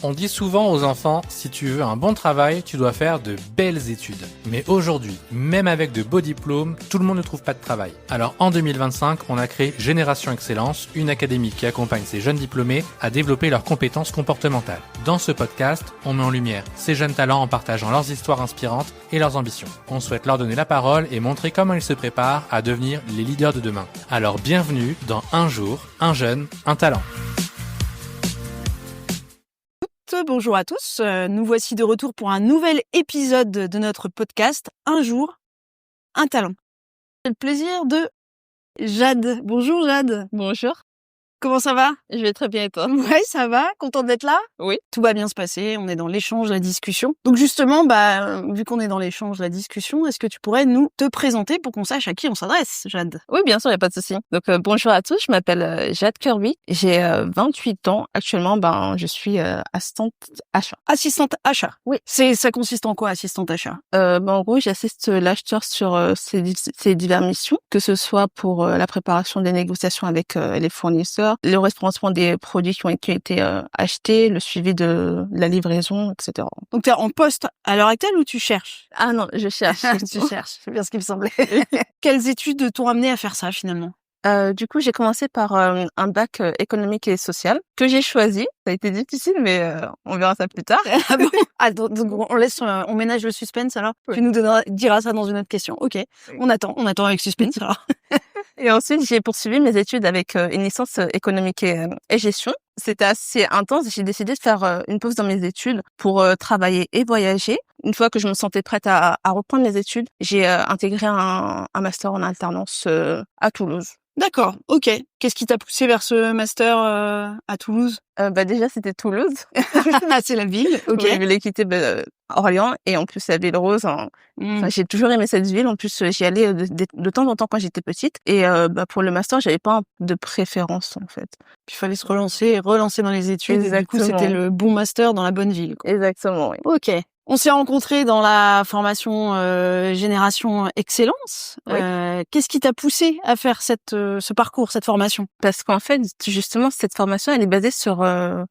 On dit souvent aux enfants, si tu veux un bon travail, tu dois faire de belles études. Mais aujourd'hui, même avec de beaux diplômes, tout le monde ne trouve pas de travail. Alors en 2025, on a créé Génération Excellence, une académie qui accompagne ces jeunes diplômés à développer leurs compétences comportementales. Dans ce podcast, on met en lumière ces jeunes talents en partageant leurs histoires inspirantes et leurs ambitions. On souhaite leur donner la parole et montrer comment ils se préparent à devenir les leaders de demain. Alors bienvenue dans Un jour, un jeune, un talent. Bonjour à tous, nous voici de retour pour un nouvel épisode de notre podcast Un jour, un talent. J'ai le plaisir de Jade. Bonjour Jade. Bonjour, Comment ça va? je vais très bien et toi? Ouais, ça va, contente d'être là? Oui. Tout va bien se passer, on est dans l'échange, la discussion. Donc justement, vu qu'on est dans l'échange, la discussion, est-ce que tu pourrais nous te présenter pour qu'on sache à qui on s'adresse, Jade? Oui, bien sûr, il n'y a pas de souci. Donc, bonjour à tous, je m'appelle Jade Kirby, j'ai 28 ans. Actuellement, je suis assistante achat. Assistante achat. Oui. Ça consiste en quoi, assistante achat? En gros, j'assiste l'acheteur sur ses diverses missions, que ce soit pour la préparation des négociations avec les fournisseurs, le référencement des produits qui ont été achetés, le suivi de la livraison, etc. Donc t'es en poste à l'heure actuelle ou tu cherches? Ah non, je cherche. Tu cherches, c'est bien ce qui me semblait. Quelles études t'ont amené à faire ça finalement? Du coup, j'ai commencé par un bac économique et social que j'ai choisi. Ça a été difficile, mais on verra ça plus tard. Ah bon? Ah, donc on ménage le suspense alors. Oui. Tu nous diras ça dans une autre question. Ok, on attend avec suspense alors. Et ensuite, j'ai poursuivi mes études avec une licence économique et gestion. C'était assez intense. J'ai décidé de faire une pause dans mes études pour travailler et voyager. Une fois que je me sentais prête à reprendre mes études, j'ai intégré un master en alternance à Toulouse. D'accord, ok. Qu'est-ce qui t'a poussé vers ce master à Toulouse? Déjà, c'était Toulouse. Ah, c'est la ville, ok. Oui, je voulais quitter Orléans et en plus la ville rose. Mm. J'ai toujours aimé cette ville. En plus, j'y allais de temps en temps quand j'étais petite. Et pour le master, j'avais pas de préférence en fait. Il fallait se relancer dans les études. Et du coup, Exactement. c'était le bon master dans la bonne ville, quoi. Exactement, oui. Ok. On s'est rencontrés dans la formation Génération Excellence. Oui. Qu'est-ce qui t'a poussé à faire ce parcours, cette formation? Parce qu'en fait, justement, cette formation, elle est basée sur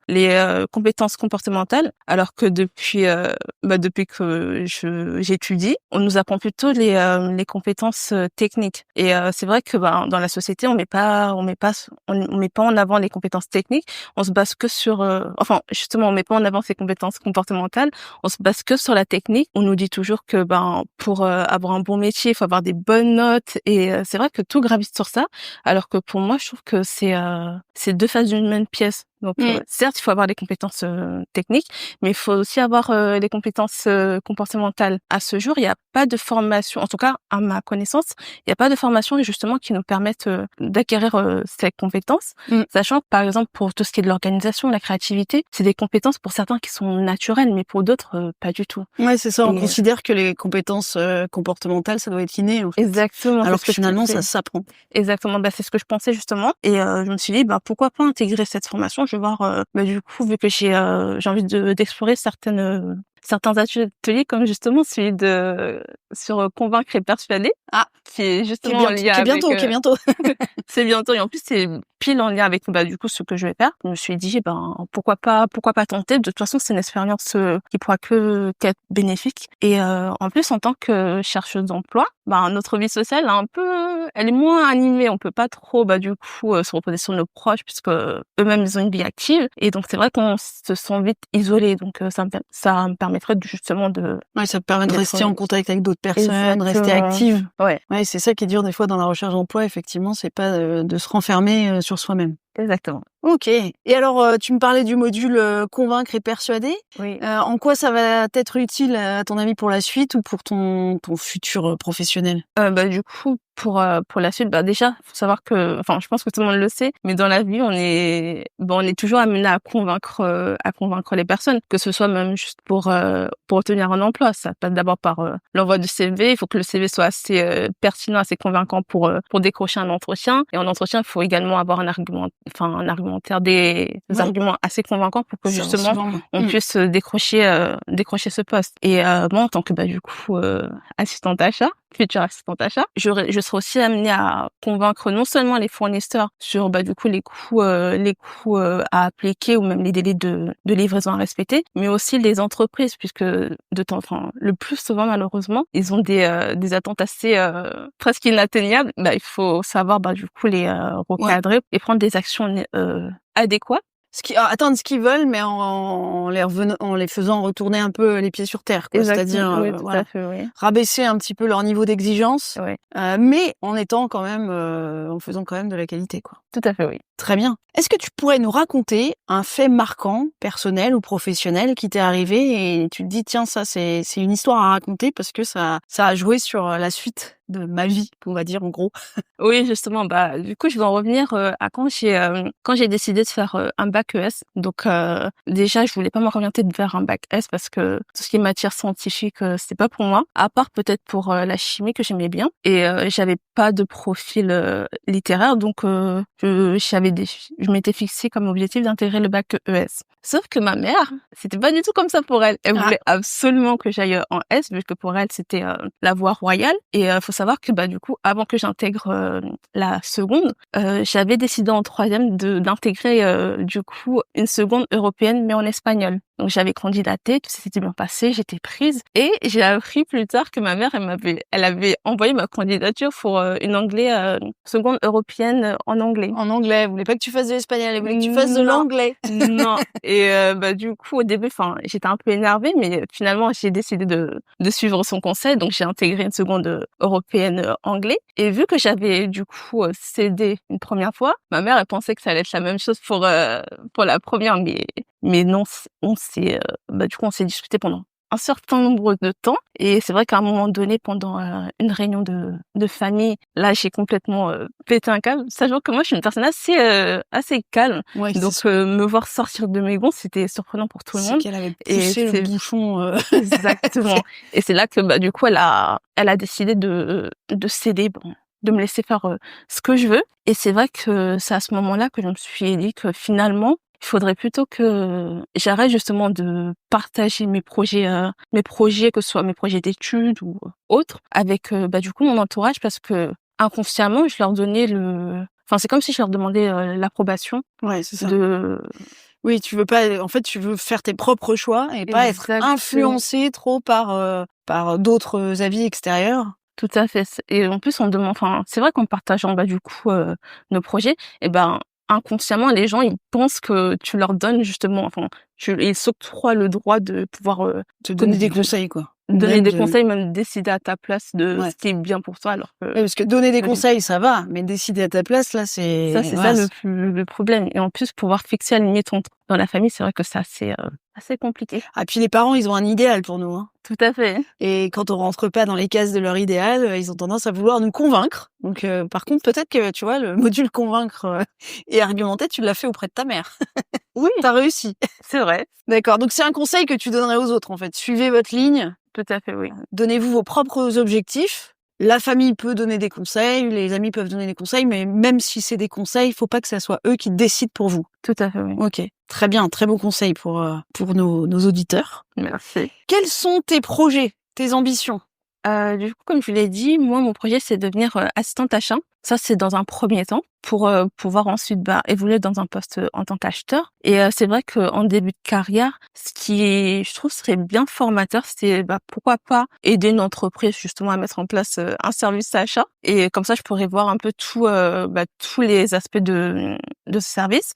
les compétences comportementales, alors que depuis que j'étudie, on nous apprend plutôt les compétences techniques. Et c'est vrai que dans la société, on met pas en avant les compétences techniques. On se base que sur, on met pas en avant ces compétences comportementales. On se base que sur la technique. On nous dit toujours que pour avoir un bon métier, il faut avoir des bonnes notes et c'est vrai que tout gravite sur ça, alors que pour moi, je trouve que c'est deux faces d'une même pièce. Donc certes, il faut avoir des compétences techniques, mais il faut aussi avoir des compétences comportementales. À ce jour, il n'y a pas de formation, en tout cas à ma connaissance, il n'y a pas de formation justement qui nous permettent d'acquérir ces compétences, sachant que par exemple pour tout ce qui est de l'organisation, la créativité, c'est des compétences pour certains qui sont naturelles, mais pour d'autres pas du tout. Ouais, c'est ça. On considère que les compétences comportementales, ça doit être inné, en fait. Exactement. Alors que finalement, ça s'apprend. Exactement. C'est ce que je pensais justement. Et je me suis dit, pourquoi pas intégrer cette formation. Je vais voir, du coup, vu que j'ai envie d'explorer certains ateliers comme justement celui sur convaincre et persuader. Ah, qui est justement en lien avec... Qui est bientôt. C'est bientôt. Et en plus, c'est pile en lien avec, du coup, ce que je vais faire. Je me suis dit, pourquoi pas tenter. De toute façon, c'est une expérience qui pourra qu'être bénéfique. Et en plus, en tant que chercheuse d'emploi, notre vie sociale elle est moins animée. On peut pas trop, du coup, se reposer sur nos proches puisque eux-mêmes, ils ont une vie active. Et donc, c'est vrai qu'on se sent vite isolé. Donc, ça me permettrait justement de... Ouais, ça te permet de rester en contact avec d'autres personnes, Exactement. rester active. Ouais. Ouais, c'est ça qui est dur des fois dans la recherche d'emploi, effectivement, c'est pas de se renfermer sur soi-même. Exactement. Ok. Et alors, tu me parlais du module convaincre et persuader. Oui. En quoi ça va être utile, à ton avis, pour la suite ou pour ton futur professionnel? Du coup, pour la suite, déjà, faut savoir que, je pense que tout le monde le sait, mais dans la vie, on est toujours amené à convaincre les personnes, que ce soit même juste pour obtenir un emploi. Ça passe d'abord par l'envoi du CV. Il faut que le CV soit assez pertinent, assez convaincant pour décrocher un entretien. Et en entretien, il faut également avoir un argumentaire, des arguments assez convaincants pour que justement on puisse décrocher ce poste. Et moi, en tant que assistante achat, future assistante achat, je serai aussi amenée à convaincre non seulement les fournisseurs sur du coup les coûts à appliquer ou même les délais de livraison à respecter, mais aussi les entreprises puisque le plus souvent malheureusement ils ont des attentes assez presque inatteignables. Il faut savoir du coup les recadrer et prendre des actions adéquates. Atteindre ce qu'ils veulent, mais en les faisant retourner un peu les pieds sur terre, quoi. C'est-à-dire, Oui, tout à fait, oui. rabaisser un petit peu leur niveau d'exigence, Oui. mais en étant quand même, en faisant quand même de la qualité, quoi. Tout à fait, oui. Très bien. Est-ce que tu pourrais nous raconter un fait marquant, personnel ou professionnel, qui t'est arrivé et tu te dis, tiens, ça, c'est une histoire à raconter parce que ça a joué sur la suite de ma vie, on va dire, en gros. Oui, justement, du coup, je vais en revenir à quand j'ai décidé de faire un bac ES. Donc, déjà, je voulais pas m'orienter vers un bac S parce que tout ce qui est matière scientifique, c'était pas pour moi. À part peut-être pour la chimie que j'aimais bien. Et j'avais pas de profil littéraire, donc je m'étais fixée comme objectif d'intégrer le bac ES. Sauf que ma mère, c'était pas du tout comme ça pour elle. Elle voulait absolument que j'aille en S, vu que pour elle, c'était la voie royale. Et faut savoir que du coup, avant que j'intègre la seconde, j'avais décidé en troisième d'intégrer du coup une seconde européenne, mais en espagnol. Donc j'avais candidaté, tout s'était bien passé, j'étais prise. Et j'ai appris plus tard que ma mère, elle avait envoyé ma candidature pour une seconde européenne en anglais. En anglais, elle voulait pas que tu fasses de l'espagnol, elle voulait que tu fasses de l'anglais. Non. Et du coup, au début, j'étais un peu énervée, mais finalement, j'ai décidé de suivre son conseil. Donc j'ai intégré une seconde européenne anglais. Et vu que j'avais du coup cédé une première fois, ma mère, elle pensait que ça allait être la même chose pour la première, mais non, on s'est discuté pendant un certain nombre de temps. Et c'est vrai qu'à un moment donné, pendant une réunion de famille, là, j'ai complètement pété un câble, sachant que moi, je suis une personne assez calme. Ouais, donc, me voir sortir de mes gonds, c'était surprenant pour tout le monde. C'est qu'elle avait poussé le bouchon. Exactement. Et c'est là que, du coup, elle a décidé de céder, de me laisser faire ce que je veux. Et c'est vrai que c'est à ce moment-là que je me suis dit que finalement, il faudrait plutôt que j'arrête justement de partager mes projets, que ce soit mes projets d'études ou autres, avec du coup mon entourage, parce que inconsciemment je leur donnais c'est comme si je leur demandais l'approbation. Ouais, c'est ça. Oui, tu veux pas, en fait, tu veux faire tes propres choix et pas être influencé trop par d'autres avis extérieurs. Tout à fait. Et en plus, on demande, c'est vrai qu'en partageant du coup nos projets, inconsciemment, les gens, ils pensent que tu leur donnes justement, ils s'octroient le droit de pouvoir te donner des conseils, quoi. Donner des conseils, même décider à ta place de ce qui est bien pour toi, alors que... Oui, parce que donner des conseils, ça va, mais décider à ta place, là, c'est... Ça, c'est le problème. Et en plus, pouvoir fixer à limite dans la famille, c'est vrai que c'est assez compliqué. Ah, puis les parents, ils ont un idéal pour nous, hein. Tout à fait. Et quand on rentre pas dans les cases de leur idéal, ils ont tendance à vouloir nous convaincre. Donc, par contre, peut-être que, tu vois, le module convaincre et argumenter, tu l'as fait auprès de ta mère. Oui. T'as réussi. C'est vrai. D'accord. Donc, c'est un conseil que tu donnerais aux autres, en fait. Suivez votre ligne. Tout à fait, oui. Donnez-vous vos propres objectifs. La famille peut donner des conseils, les amis peuvent donner des conseils, mais même si c'est des conseils, il faut pas que ça soit eux qui décident pour vous. Tout à fait, oui. Ok. Très bien. Très bon conseil pour nos auditeurs. Merci. Quels sont tes projets, tes ambitions? Du coup, comme je l'ai dit, moi, mon projet, c'est de devenir assistante achat. Ça, c'est dans un premier temps, pour pouvoir ensuite évoluer dans un poste en tant qu'acheteur. Et c'est vrai qu'en début de carrière, ce qui, je trouve, serait bien formateur, c'est pourquoi pas aider une entreprise justement à mettre en place un service achat. Et comme ça, je pourrais voir un peu tous les aspects de ce service.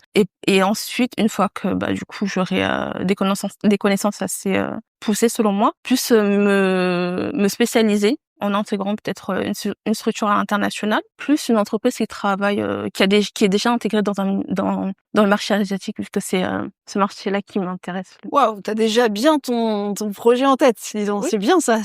Et ensuite, une fois que du coup, j'aurai des connaissances assez poussées selon moi, plus me spécialiser en intégrant peut-être une structure internationale, plus une entreprise qui travaille, qui est déjà intégrée dans le marché asiatique, puisque c'est ce marché-là qui m'intéresse. Waouh, t'as déjà bien ton projet en tête. Disons, oui. C'est bien ça,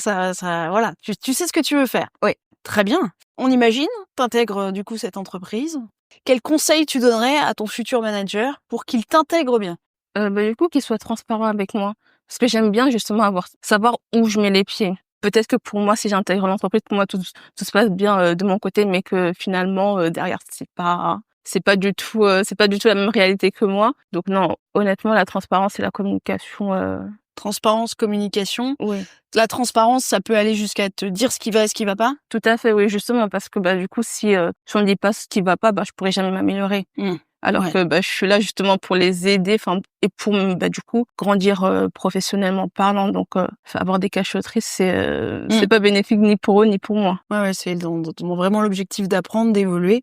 voilà. Tu sais ce que tu veux faire. Oui. Très bien. On imagine, t'intègres du coup cette entreprise. Quel conseil tu donnerais à ton futur manager pour qu'il t'intègre bien? Du coup, qu'il soit transparent avec moi, parce que j'aime bien justement savoir où je mets les pieds. Peut-être que pour moi, si j'intègre l'entreprise, pour moi tout se passe bien de mon côté, mais que finalement derrière c'est pas du tout la même réalité que moi. Donc non, honnêtement, la transparence et la communication Transparence, communication. Oui. La transparence, ça peut aller jusqu'à te dire ce qui va et ce qui va pas. Tout à fait, oui, justement, parce que du coup, si on ne dit pas ce qui va pas, je pourrais jamais m'améliorer. Alors Ouais. que je suis là justement pour les aider, et pour du coup grandir professionnellement parlant. Donc avoir des cachotteries, c'est pas bénéfique ni pour eux ni pour moi. Ouais, c'est vraiment l'objectif d'apprendre, d'évoluer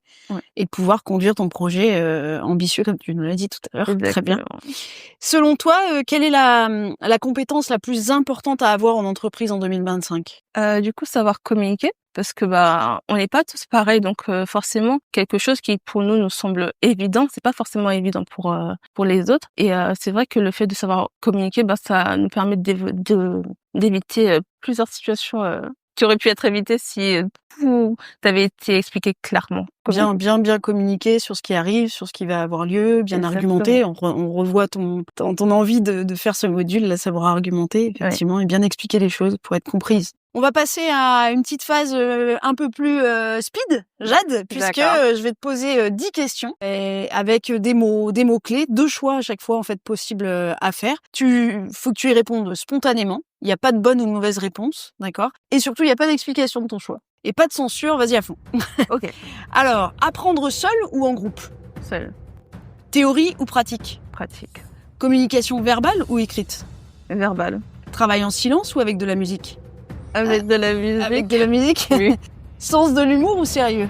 et de pouvoir conduire ton projet ambitieux, comme tu nous l'as dit tout à l'heure. Exactement. Très bien. Selon toi, quelle est la compétence la plus importante à avoir en entreprise en 2025 ? Du coup, savoir communiquer. Parce que on n'est pas tous pareils, donc forcément quelque chose qui pour nous semble évident, c'est pas forcément évident pour les autres. Et c'est vrai que le fait de savoir communiquer, ça nous permet d'éviter plusieurs situations qui auraient pu être évitées si tout avait été expliqué clairement. Bien communiquer sur ce qui arrive, sur ce qui va avoir lieu, bien Exactement. argumenter. On revoit ton envie de faire ce module, là, savoir argumenter, effectivement, et bien expliquer les choses pour être comprise. On va passer à une petite phase un peu plus speed, Jade, puisque je vais te poser 10 questions avec des mots clés, 2 choix à chaque fois en fait possibles à faire. Faut que tu y répondes spontanément. Il n'y a pas de bonne ou de mauvaise réponse, d'accord ? Et surtout, il n'y a pas d'explication de ton choix. Et pas de censure, vas-y à fond. Ok. Alors, apprendre seul ou en groupe ? Seul. Théorie ou pratique ? Pratique. Communication verbale ou écrite ? Verbal. Travail en silence ou avec de la musique ? Avec de la musique. Avec de la musique ? Oui. Sens de l'humour ou sérieux ?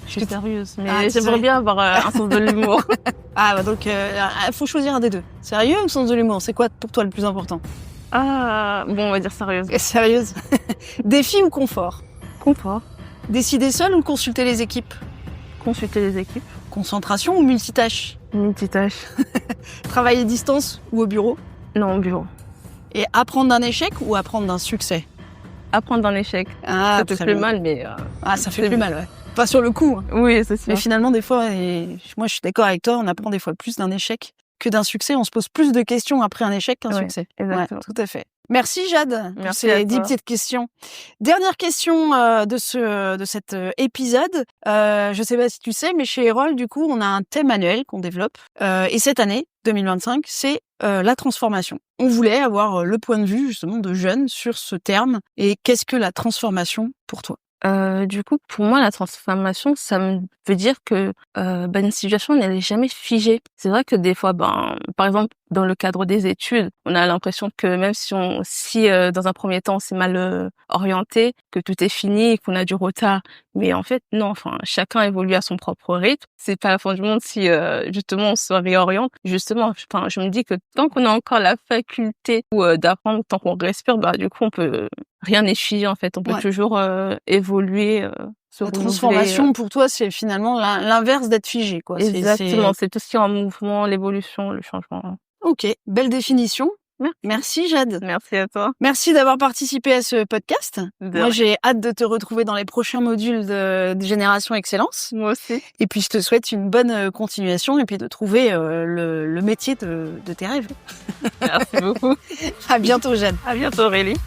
Je suis sérieuse, mais Ah, j'aimerais bien avoir un sens de l'humour. Donc faut choisir un des deux. Sérieux ou sens de l'humour ? C'est quoi pour toi le plus important ? On va dire sérieuse. Sérieuse. Défi ou confort ? Confort. Décider seul ou consulter les équipes ? Consulter les équipes. Concentration ou multitâche ? Multitâche. Travailler distance ou au bureau ? Non, au bureau. Et apprendre d'un échec ou apprendre d'un succès ? Apprendre d'un échec. Ça fait plus mal, mais... ça fait plus mal, ouais. Pas sur le coup. Hein. Oui, c'est sûr. Mais finalement, des fois, moi je suis d'accord avec toi, on apprend des fois plus d'un échec que d'un succès. On se pose plus de questions après un échec qu'un succès. Exactement. Ouais, tout à fait. Merci Jade pour Merci ces 10 petites questions. Dernière question de cet épisode. Je sais pas si tu sais, mais chez Erol, du coup, on a un thème annuel qu'on développe. Et cette année, 2025, c'est la transformation. On voulait avoir le point de vue justement de jeunes sur ce terme. Et qu'est-ce que la transformation pour toi ? Du coup, pour moi, la transformation, ça me veut dire que une situation n'est jamais figée. C'est vrai que des fois, par exemple, dans le cadre des études, on a l'impression que même si dans un premier temps, on s'est mal orienté, que tout est fini, qu'on a du retard, mais en fait, non. Chacun évolue à son propre rythme. C'est pas la fin du monde si justement on se réoriente. Justement, je me dis que tant qu'on a encore la faculté d'apprendre, tant qu'on respire, du coup, on peut rien n'est figé en fait. On peut toujours évoluer. La transformation, pour toi, c'est finalement l'inverse d'être figé, quoi. Exactement. C'est tout ce qui est en mouvement, l'évolution, le changement. Ok, belle définition. Merci Jade. Merci à toi. Merci d'avoir participé à ce podcast. Moi, j'ai hâte de te retrouver dans les prochains modules de Génération Excellence. Moi aussi. Et puis, je te souhaite une bonne continuation et puis de trouver le métier de tes rêves. Merci beaucoup. À bientôt, Jade. À bientôt, Aurélie.